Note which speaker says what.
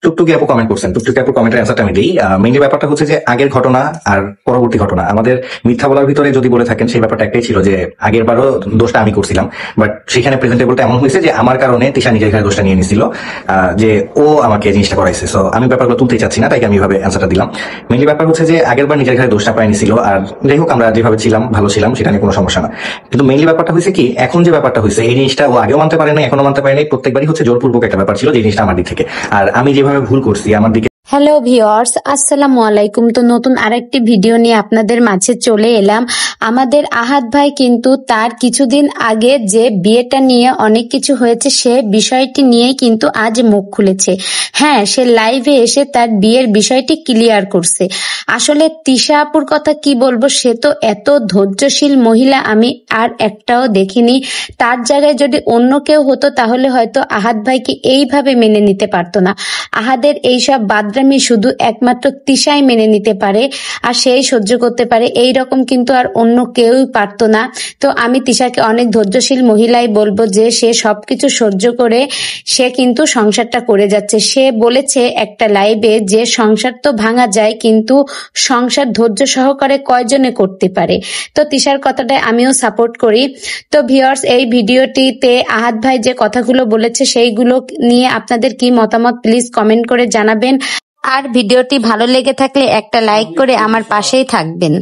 Speaker 1: টুকটুকি আপু কমেন্ট করছেন, টুকটুকি আপু কমেন্টের অ্যান্সারটা আমি দিই। মেইনলি ব্যাপারটা হচ্ছে যে আগের ঘটনা আর পরবর্তী ঘটনা আমাদের মিথ্যা বলার ভিতরে যদি বলে থাকেন, সেই ব্যাপারটা একটাই ছিল যে আগের বারও দোষটা আমি করছিলাম, বাট সেখানে প্রেজেন্টেবলটা এমন হয়েছে যে আমার কারণে তিশা নিজের ঘাড়ে দোষটা নিয়ে নিছিল, যে ও আমাকে জিনিসটা করাইছে। সো আমি ব্যাপারগুলো তুলতেই চাচ্ছি না, তাই আমি এইভাবে অ্যান্সারটা দিলাম। মেইনলি ব্যাপার হচ্ছে যে আগের বার নিজের ঘাড়ে দোষটা পাই নিছিল, আর যাই হোক আমরা যেভাবে ছিলাম ভালো ছিলাম, সেটা নিয়ে কোনো সমস্যা না। কিন্তু মেইনলি ব্যাপারটা হয়েছে কি, এখন যে ব্যাপারটা হয়েছে এই জিনিসটা ও আগেও মানতে পারে নাই, এখনো মানতে পারে নাই, প্রত্যেকবারই হচ্ছে জোরপূর্বক একটা ব্যাপার ছিল যে জিনিসটা আমার দিক থেকে। আর আমি যেভাবে ভুল করছি আমার দিকে।
Speaker 2: হ্যালো ভিউয়ার্স, আসসালামু আলাইকুম। তো নতুন আরেকটি ভিডিও নিয়ে আপনাদের মাঝে চলে এলাম। আমাদের আহাদ ভাই কিন্তু তার কিছুদিন আগে যে বিয়েটা নিয়ে অনেক কিছু হয়েছে সে বিষয়টি নিয়েই কিন্তু আজ মুখ খুলেছে। হ্যাঁ, সে লাইভে এসে তার বিয়ের বিষয়টি ক্লিয়ার করছে। আসলে তিশা আপুর কথা কি বলবো, সে তো এত ধৈর্যশীল মহিলা আমি আর একটাও দেখিনি। তার জায়গায় যদি অন্য কেউ হতো তাহলে হয়তো আহাদ ভাইকে এইভাবে মেনে নিতে পারতো না। আহাদের এইসব বাদরামি শুধু একমাত্র তিশাই মেনে নিতে পারে, আর সেই সহ্য করতে পারে, এই রকম কিন্তু আর অন্য কেউই পারতো না। তো আমি তিশাকে অনেক ধৈর্যশীল মহিলাই বলবো যে সে সবকিছু সহ্য করে সে কিন্তু সংসারটা করে যাচ্ছে। সে বলেছে একটা লাইভে যে সংসার তো ভাঙা যায়, কিন্তু সংসার ধৈর্য সহকারে কয়জনে করতে পারে। তো তিশার কথাটা আমিও সাপোর্ট করি। তো ভিউয়ার্স, এই ভিডিওটিতে আহাদ ভাই যে কথাগুলো বলেছে সেইগুলো নিয়ে আপনাদের কি মতামত প্লিজ কমেন্ট করে জানাবেন। আর ভিডিওটি ভালো লেগে থাকলে একটা লাইক করে আমার পাশেই থাকবেন।